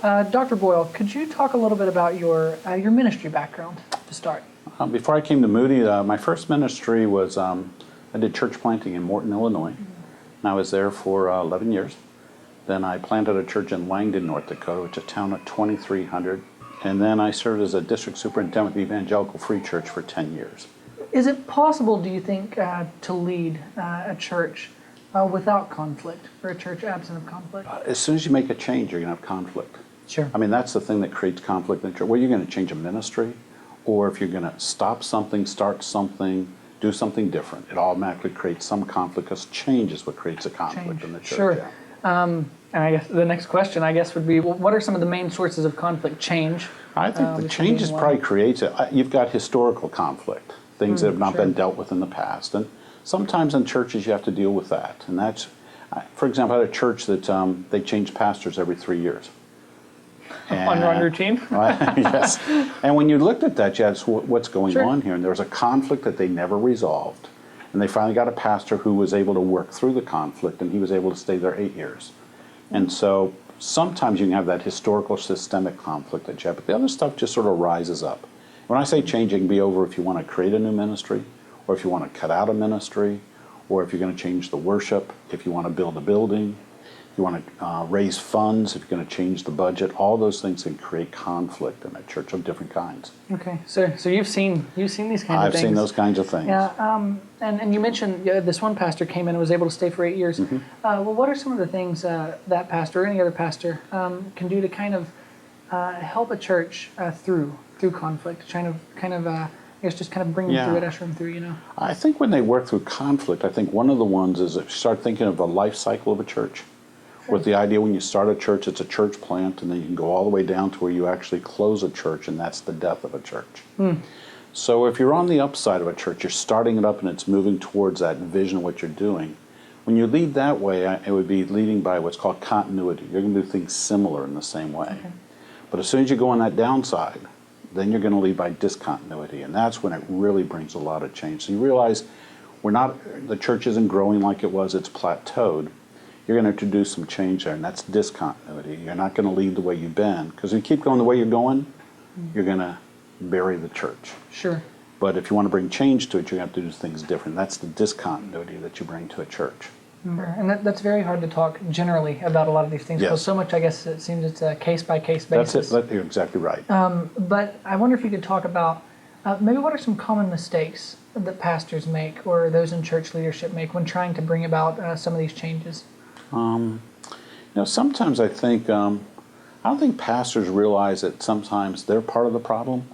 Dr. Boyle, could you talk a little bit about your ministry background to start? Before I came to Moody, my first ministry was I did church planting in Morton, Illinois. And I was there for 11 years. Then I planted a church in Langdon, North Dakota, which is a town of 2,300. And then I served as a district superintendent with the Evangelical Free Church for 10 years. Is it possible, do you think, to lead a church without conflict, or a church absent of conflict? As soon as you make a change, you're going to have conflict. Sure. I mean, that's the thing that creates conflict in the church. Well, you're going to change a ministry, or if you're going to stop something, start something, do something different, it automatically creates some conflict, because change is what creates a conflict in the church. Sure. Yeah. And I guess the next question, would be, well, what are some of the main sources of conflict? Change. I think the changes probably creates it. You've got historical conflict, things that have not been dealt with in the past, and sometimes in churches you have to deal with that. And that's, for example, I had a church that they changed pastors every 3 years. On routine? Yes. And when you looked at that, you asked, what's going on here? And there was a conflict that they never resolved. And they finally got a pastor who was able to work through the conflict, and he was able to stay there 8 years. And so sometimes you can have that historical systemic conflict that you have, but the other stuff just sort of rises up. When I say change, it can be over if you want to create a new ministry, or if you want to cut out a ministry, or if you're going to change the worship, if you want to build a building, if you want to raise funds, if you're going to change the budget. All those things can create conflict in a church of different kinds. Okay, so you've seen these kinds of things. I've seen those kinds of things. Yeah, and you mentioned this one pastor came in and was able to stay for 8 years. Well, what are some of the things that pastor or any other pastor can do to kind of help a church through conflict, just kind of bring them through it, usher them through, you know? I think when they work through conflict, I think one of the ones is if you start thinking of the life cycle of a church. With the idea when you start a church, it's a church plant, and then you can go all the way down to where you actually close a church, and that's the death of a church. So if you're on the upside of a church, you're starting it up and it's moving towards that vision of what you're doing. When you lead that way, it would be leading by what's called continuity. You're going to do things similar in the same way. Okay. But as soon as you go on that downside, then you're going to lead by discontinuity, and that's when it really brings a lot of change. So you realize the church isn't growing like it was, it's plateaued. You're going to introduce some change there, and that's discontinuity. You're not going to lead the way you've been, because if you keep going the way you're going, you're going to bury the church. Sure. But if you want to bring change to it, you have to do things different. That's the discontinuity that you bring to a church. And that's very hard to talk generally about a lot of these things, because so much, I guess, it seems it's a case-by-case basis. That's it. You're exactly right. But I wonder if you could talk about maybe what are some common mistakes that pastors make or those in church leadership make when trying to bring about some of these changes? Sometimes I think, I don't think pastors realize that sometimes they're part of the problem.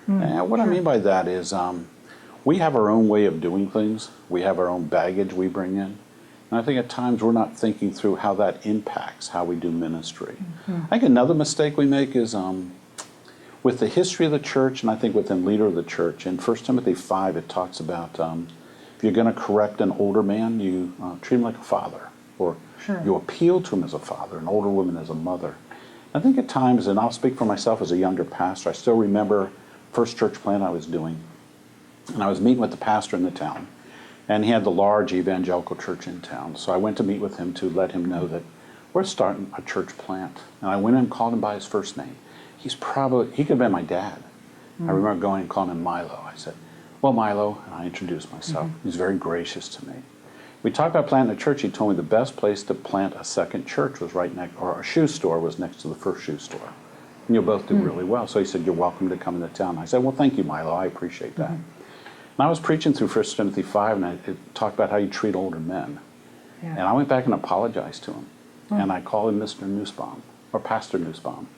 And what I mean by that is we have our own way of doing things. We have our own baggage we bring in. And I think at times we're not thinking through how that impacts how we do ministry. I think another mistake we make is with the history of the church, and I think within leader of the church, in 1 Timothy 5 it talks about if you're going to correct an older man, you treat him like a father. Or you appeal to him as a father, an older woman as a mother. I think at times, and I'll speak for myself as a younger pastor, I still remember first church plant I was doing, and I was meeting with the pastor in the town, and he had the large evangelical church in town. So I went to meet with him to let him know that we're starting a church plant. And I went in and called him by his first name. He could have been my dad. I remember going and calling him Milo. I said, well, Milo, and I introduced myself. He was very gracious to me. We talked about planting a church. He told me the best place to plant a second church was or a shoe store was next to the first shoe store. And you'll both do really well. So he said, you're welcome to come into town. I said, well, thank you, Milo. I appreciate that. And I was preaching through 1 Timothy 5, and it talked about how you treat older men. Yeah. And I went back and apologized to him. And I called him Mr. Nussbaum, or Pastor Nussbaum.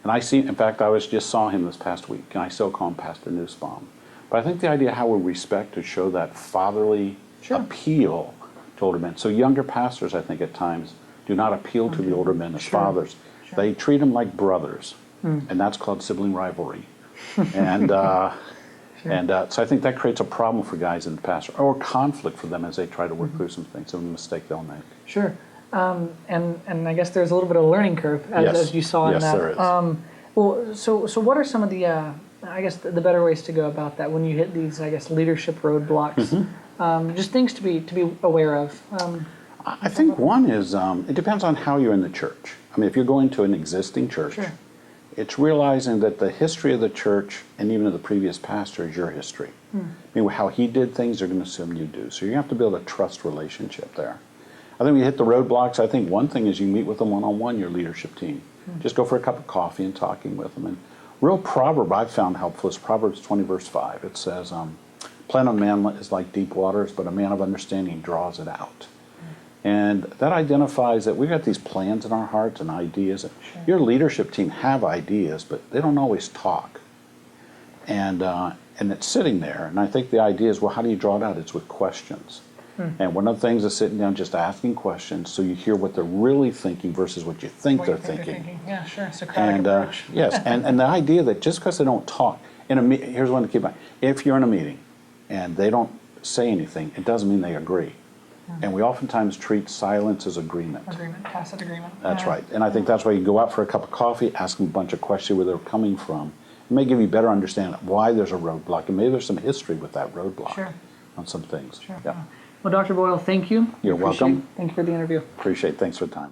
And in fact, I just saw him this past week, and I still call him Pastor Nussbaum. But I think the idea how we respect to show that fatherly appeal to older men. So younger pastors, I think, at times do not appeal to the older men as fathers. They treat them like brothers, and that's called sibling rivalry. And so I think that creates a problem for guys in the pastor, or conflict for them as they try to work through some things, some mistake they'll make. Sure. And I guess there's a little bit of a learning curve, as you saw in that. Yes, there is. Well, so what are some of the, I guess, the better ways to go about that when you hit these, I guess, leadership roadblocks? Just things to be aware of. I think one is, it depends on how you're in the church. I mean, if you're going to an existing church, Sure. it's realizing that the history of the church and even of the previous pastor is your history. I mean, how he did things, they're going to assume you do. So you have to build a trust relationship there. I think we hit the roadblocks. I think one thing is you meet with them one-on-one, your leadership team. Just go for a cup of coffee and talking with them. And real proverb I've found helpful is Proverbs 20, verse 5. It says, plan of man is like deep waters, but a man of understanding draws it out. And that identifies that we've got these plans in our hearts and ideas. Sure. Your leadership team have ideas, but they don't always talk. And it's sitting there. And I think the idea is, well, how do you draw it out? It's with questions. And one of the things is sitting down just asking questions so you hear what they're really thinking versus what you think they're thinking. Yeah, sure. Socratic And approach. yes, and the idea that just because they don't talk, here's one to keep in mind. If you're in a meeting and they don't say anything, it doesn't mean they agree. And we oftentimes treat silence as agreement. Agreement, tacit agreement. That's Yeah. right. And I think that's why you go out for a cup of coffee, ask them a bunch of questions where they're coming from. It may give you a better understanding of why there's a roadblock, and maybe there's some history with that roadblock Sure. on some things. Sure. Yeah. Well, Dr. Boyle, thank you. You're welcome. Thank you for the interview. Appreciate it. Thanks for the time.